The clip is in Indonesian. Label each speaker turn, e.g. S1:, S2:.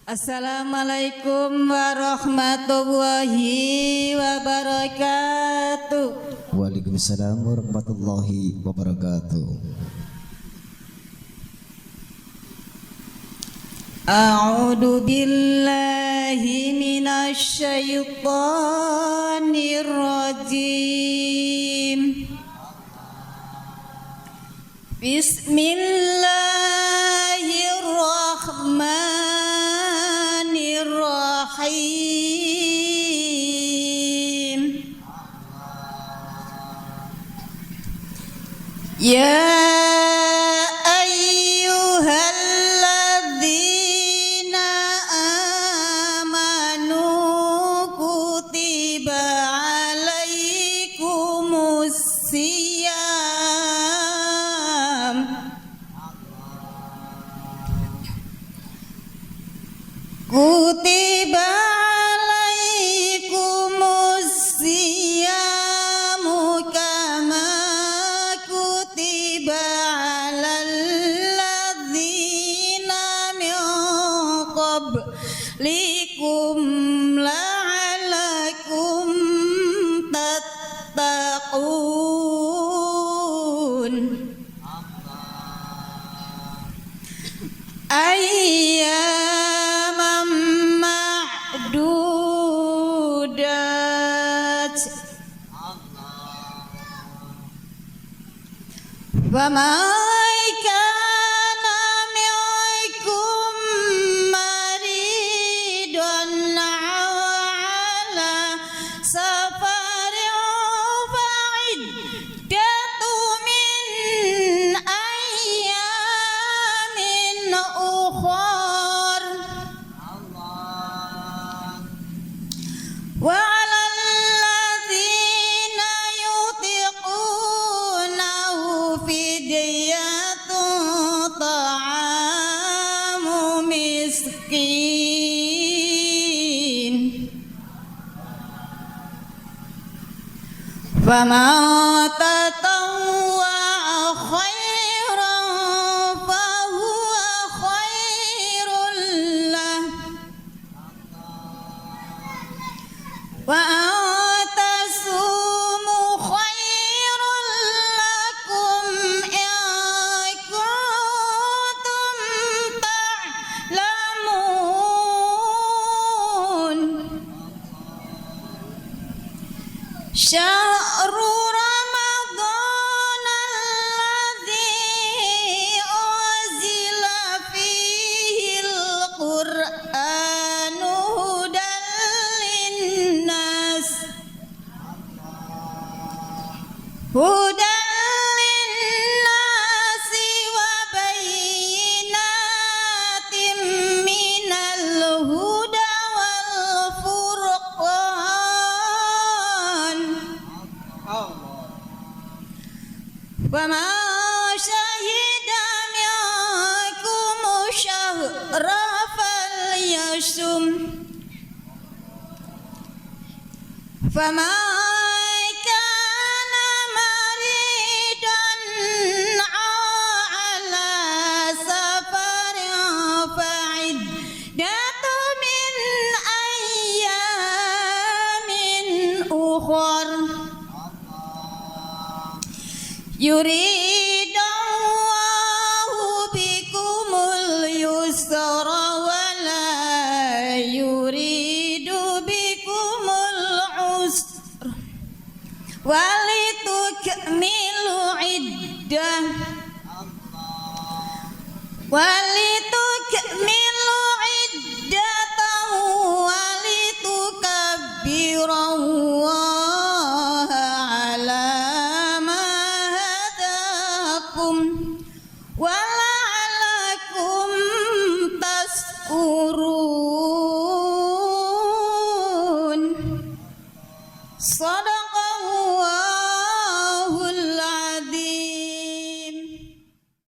S1: Assalamualaikum warahmatullahi wabarakatuh.
S2: Waalaikumsalam warahmatullahi wabarakatuh.
S1: A'udzu billahi minasy syaithanir rajim. Bismillahirrahmanirrahim. Ya ayyuhalladzina amanu kutiba alaikumus siyam kutiba alaikumus siyamu kama kutiba alal ladzina min qablikum la'allakum tattaqun. Ayyaman ma'dudat. Faman kana minkum maridun aw ala safarin fa'iddatun min ayyamin ukhar. Wa 'alal ladzina yutiqunahu fidyatun ta'amu miskin. Faman tatawwa'a khairan fahuwa khairul lah. Wa antasumu khairul lakum in kuntum ta'lamun. Syahru Ramadan alladzi unzila fihil Qur'anu hudan linnas wa bayyinatin minal huda wal furqan. Faman syahida minkum syahra falyasum. Faman kana maridan aw ala safarin fa'iddatun min ayyamin ukhar. Yuridullahu bikumul yusra wa la yuridu bikumul usra walitukmilu iddah walitu